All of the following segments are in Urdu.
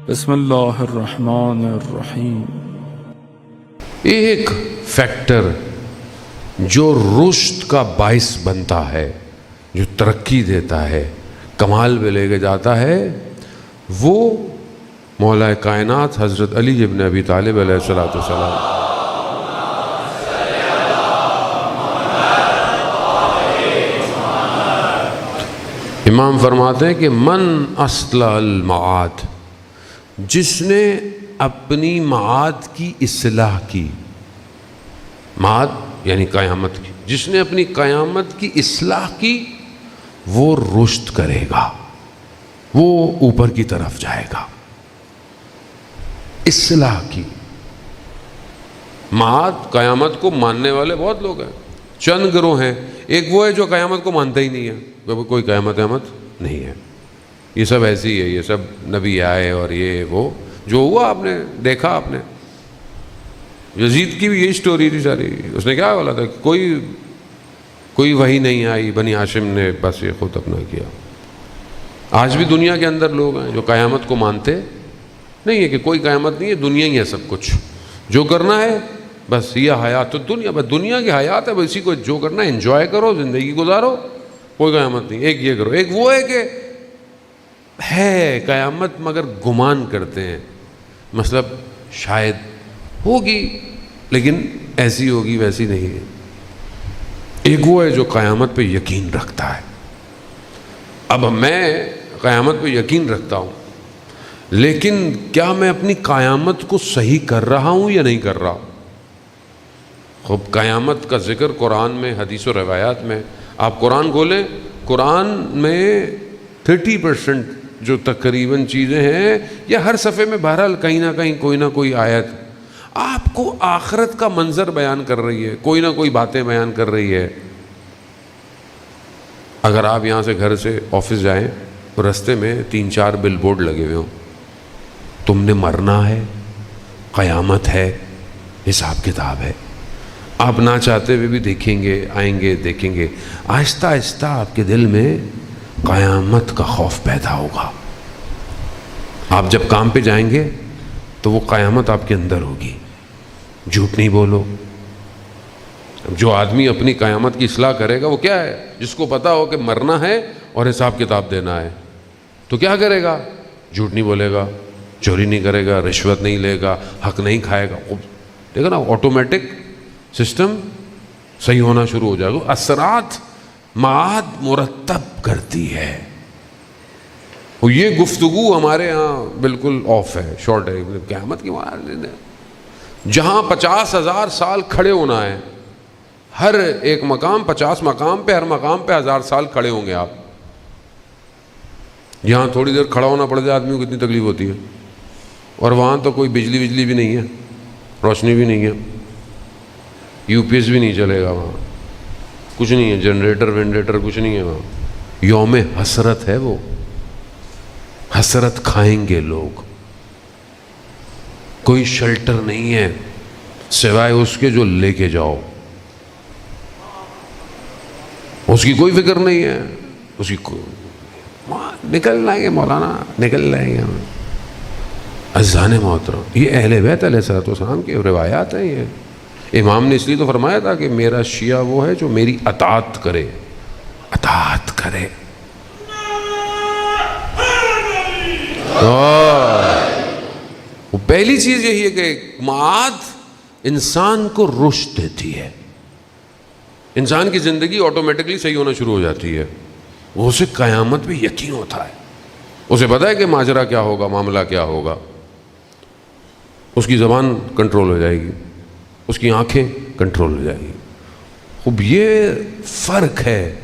بسم اللہ الرحمن الرحیم۔ ایک فیکٹر جو رشد کا باعث بنتا ہے، جو ترقی دیتا ہے، کمال پہ لے کے جاتا ہے، وہ مولا کائنات حضرت علی ابن ابی طالب علیہ السلام۔ امام فرماتے ہیں کہ من اصلح المعاد، جس نے اپنی معاد کی اصلاح کی، معاد یعنی قیامت کی، جس نے اپنی قیامت کی اصلاح کی، وہ رشد کرے گا، وہ اوپر کی طرف جائے گا۔ اصلاح کی معاد، قیامت کو ماننے والے بہت لوگ ہیں، چند گروہ ہیں۔ ایک وہ ہے جو قیامت کو مانتا ہی نہیں ہے، کوئی قیامت نہیں ہے، یہ سب ایسی ہے، یہ سب نبی آئے اور یہ وہ جو ہوا آپ نے دیکھا۔ آپ نے یزید کی بھی یہی سٹوری تھی ساری، اس نے کیا بولا تھا کہ کوئی وحی نہیں آئی، بنی ہاشم نے بس یہ خود اپنا کیا۔ آج بھی دنیا کے اندر لوگ ہیں جو قیامت کو مانتے نہیں ہے کہ کوئی قیامت نہیں ہے، دنیا ہی ہے سب کچھ، جو کرنا ہے بس یہ حیات دنیا، بس دنیا کی حیات ہے، بس اسی کو جو کرنا ہے انجوائے کرو، زندگی گزارو، کوئی قیامت نہیں۔ ایک یہ کرو، ایک وہ ہے کہ ہے قیامت مگر گمان کرتے ہیں، مطلب شاید ہوگی لیکن ایسی ہوگی ویسی نہیں ہے۔ ایک وہ ہے جو قیامت پہ یقین رکھتا ہے۔ اب میں قیامت پہ یقین رکھتا ہوں، لیکن کیا میں اپنی قیامت کو صحیح کر رہا ہوں یا نہیں کر رہا؟ خوب قیامت کا ذکر قرآن میں، حدیث و روایات میں، آپ قرآن کھولیں، قرآن میں 30% جو تقریباً چیزیں ہیں، یا ہر صفحے میں بہرحال کہیں نہ کہیں کوئی نہ کوئی آیت آپ کو آخرت کا منظر بیان کر رہی ہے، کوئی نہ کوئی باتیں بیان کر رہی ہے۔ اگر آپ یہاں سے گھر سے آفس جائیں، رستے میں 3-4 بل بورڈ لگے ہوئے ہوں، تم نے مرنا ہے، قیامت ہے، حساب کتاب ہے، آپ نہ چاہتے ہوئے بھی دیکھیں گے، آئیں گے، دیکھیں گے، آہستہ آہستہ آپ کے دل میں قیامت کا خوف پیدا ہوگا۔ آپ جب کام پہ جائیں گے تو وہ قیامت آپ کے اندر ہوگی، جھوٹ نہیں بولو۔ جو آدمی اپنی قیامت کی اصلاح کرے گا وہ کیا ہے؟ جس کو پتا ہو کہ مرنا ہے اور حساب کتاب دینا ہے، تو کیا کرے گا؟ جھوٹ نہیں بولے گا، چوری نہیں کرے گا، رشوت نہیں لے گا، حق نہیں کھائے گا۔ دیکھو نا، آٹومیٹک سسٹم صحیح ہونا شروع ہو جائے گا۔ اثرات معاد مرتب کرتی ہے۔ اور یہ گفتگو ہمارے ہاں بالکل آف ہے، شارٹ ہے۔ قیامت کی معاد جہاں 50,000 سال کھڑے ہونا ہے، ہر ایک مقام 50 مقام پہ، ہر مقام پہ 1000 سال کھڑے ہوں گے آپ۔ یہاں تھوڑی دیر کھڑا ہونا پڑ جائے آدمی کو کتنی تکلیف ہوتی ہے، اور وہاں تو کوئی بجلی بھی نہیں ہے، روشنی بھی نہیں ہے، یو پی ایس بھی نہیں چلے گا، وہاں کچھ نہیں ہے، جنریٹر وینریٹر کچھ نہیں ہے وہاں۔ یوم حسرت ہے، وہ حسرت کھائیں گے لوگ۔ کوئی شیلٹر نہیں ہے سوائے اس کے جو لے کے جاؤ، اس کی کوئی فکر نہیں ہے، اس کی نکل لائیں گے مولانا، نکل لائیں گے۔ عزیزان محترم، یہ اہل بیت علیہ الصلوۃ والسلام کی روایات ہیں۔ یہ امام نے اس لیے تو فرمایا تھا کہ میرا شیعہ وہ ہے جو میری اطاعت کرے، اطاعت کرے۔ وہ پہلی چیز یہی ہے کہ معاد انسان کو رشد دیتی ہے، انسان کی زندگی آٹومیٹکلی صحیح ہونا شروع ہو جاتی ہے۔ وہ اسے قیامت پہ یقین ہوتا ہے، اسے پتا ہے کہ ماجرا کیا ہوگا، معاملہ کیا ہوگا۔ اس کی زبان کنٹرول ہو جائے گی، اس کی آنکھیں کنٹرول ہو جائیں گی۔ خوب یہ فرق ہے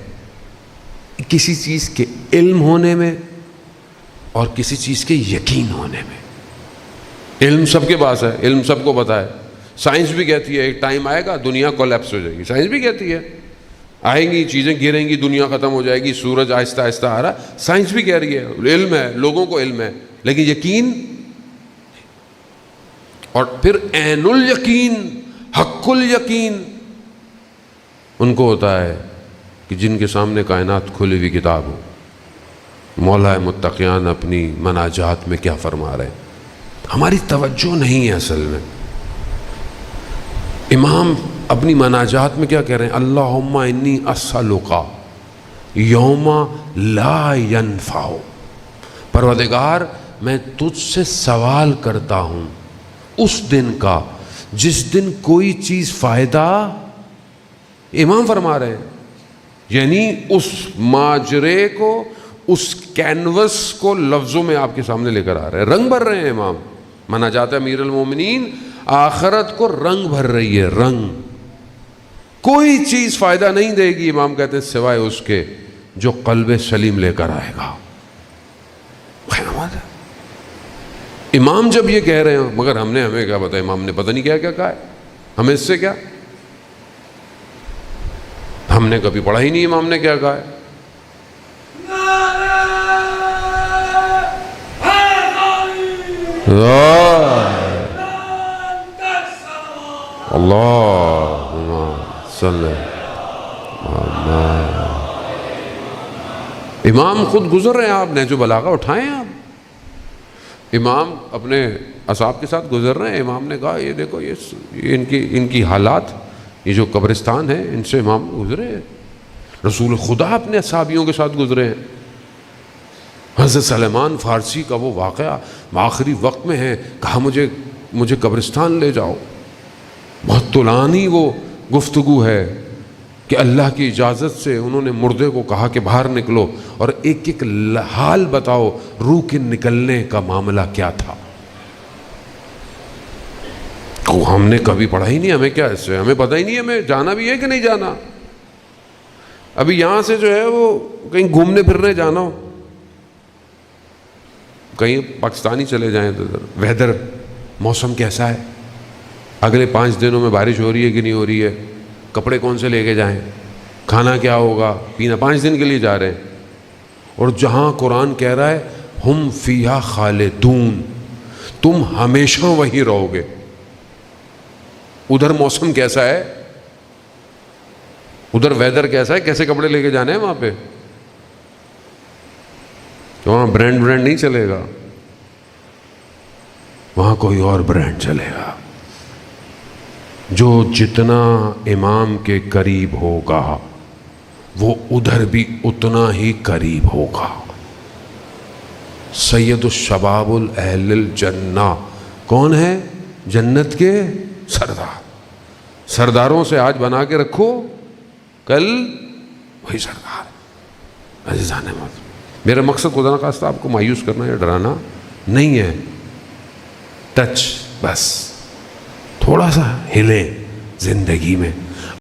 کسی چیز کے علم ہونے میں اور کسی چیز کے یقین ہونے میں۔ علم سب کے پاس ہے، علم سب کو پتا ہے۔ سائنس بھی کہتی ہے ایک ٹائم آئے گا دنیا کولیپس ہو جائے گی، سائنس بھی کہتی ہے آئیں گی چیزیں گریں گی، دنیا ختم ہو جائے گی، سورج آہستہ آہستہ آ رہا، سائنس بھی کہہ رہی ہے، علم ہے، لوگوں کو علم ہے، لیکن یقین اور پھر عین الیقین، حق الیقین ان کو ہوتا ہے کہ جن کے سامنے کائنات کھلی ہوئی کتاب ہو۔ مولا متقیان اپنی مناجات میں کیا فرما رہے ہیں؟ ہماری توجہ نہیں ہے اصل میں. امام اپنی مناجات میں کیا کہہ رہے ہیں؟ اللہم انی اسألک یوم لا ینفع، پروردگار میں تجھ سے سوال کرتا ہوں اس دن کا جس دن کوئی چیز فائدہ. امام فرما رہے ہیں یعنی اس ماجرے کو، اس کینوس کو لفظوں میں آپ کے سامنے لے کر آ رہے ہیں، رنگ بھر رہے ہیں امام. مناجات امیر المومنین آخرت کو رنگ بھر رہی ہے، رنگ. کوئی چیز فائدہ نہیں دے گی امام کہتے ہیں سوائے اس کے جو قلب سلیم لے کر آئے گا. امام جب یہ کہہ رہے ہیں، مگر ہمیں کیا پتا، امام نے پتہ نہیں کیا کہا ہے، ہمیں اس سے کیا، ہم نے کبھی پڑھا ہی نہیں امام نے کیا کہا ہے. اللہم صلی. امام خود گزر رہے ہیں، آپ نہج البلاغہ اٹھائیں آپ. امام اپنے اصحاب کے ساتھ گزر رہے ہیں، امام نے کہا یہ دیکھو یہ ان کی حالات، یہ جو قبرستان ہے ان سے امام گزرے ہیں. رسول خدا اپنے اصحابیوں کے ساتھ گزرے ہیں. حضرت سلیمان فارسی کا وہ واقعہ آخری وقت میں ہے، کہا مجھے قبرستان لے جاؤ. بہت طولانی وہ گفتگو ہے کہ اللہ کی اجازت سے انہوں نے مردے کو کہا کہ باہر نکلو اور ایک ایک حال بتاؤ روح کے نکلنے کا معاملہ کیا تھا. ہم نے کبھی پڑھا ہی نہیں، ہمیں کیا اس سے، ہمیں پتہ ہی نہیں ہمیں جانا بھی ہے کہ نہیں جانا. ابھی یہاں سے جو ہے وہ کہیں گھومنے پھرنے جانا ہو، کہیں پاکستانی چلے جائیں تو ویدر، موسم کیسا ہے، اگلے 5 دنوں میں بارش ہو رہی ہے کہ نہیں ہو رہی ہے، کپڑے کون سے لے کے جائیں، کھانا کیا ہوگا، پینا. 5 دن کے لیے جا رہے ہیں، اور جہاں قرآن کہہ رہا ہے ہم فیہا خالدون، تم ہمیشہ وہیں رہو گے. ادھر موسم کیسا ہے، ادھر ویدر کیسا ہے، کیسے کپڑے لے کے جانے ہیں وہاں پہ. تو وہاں برانڈ نہیں چلے گا، وہاں کوئی اور برانڈ چلے گا. جو جتنا امام کے قریب ہوگا وہ ادھر بھی اتنا ہی قریب ہوگا. سید الشباب اہل الجنہ کون ہے؟ جنت کے سردار. سرداروں سے آج بنا کے رکھو، کل وہی سردار. عزیزان مولانا، میرا مقصد خدا نخواستہ آپ کو مایوس کرنا یا ڈرانا نہیں ہے. ٹچ، بس تھوڑا سا ہلیں زندگی میں.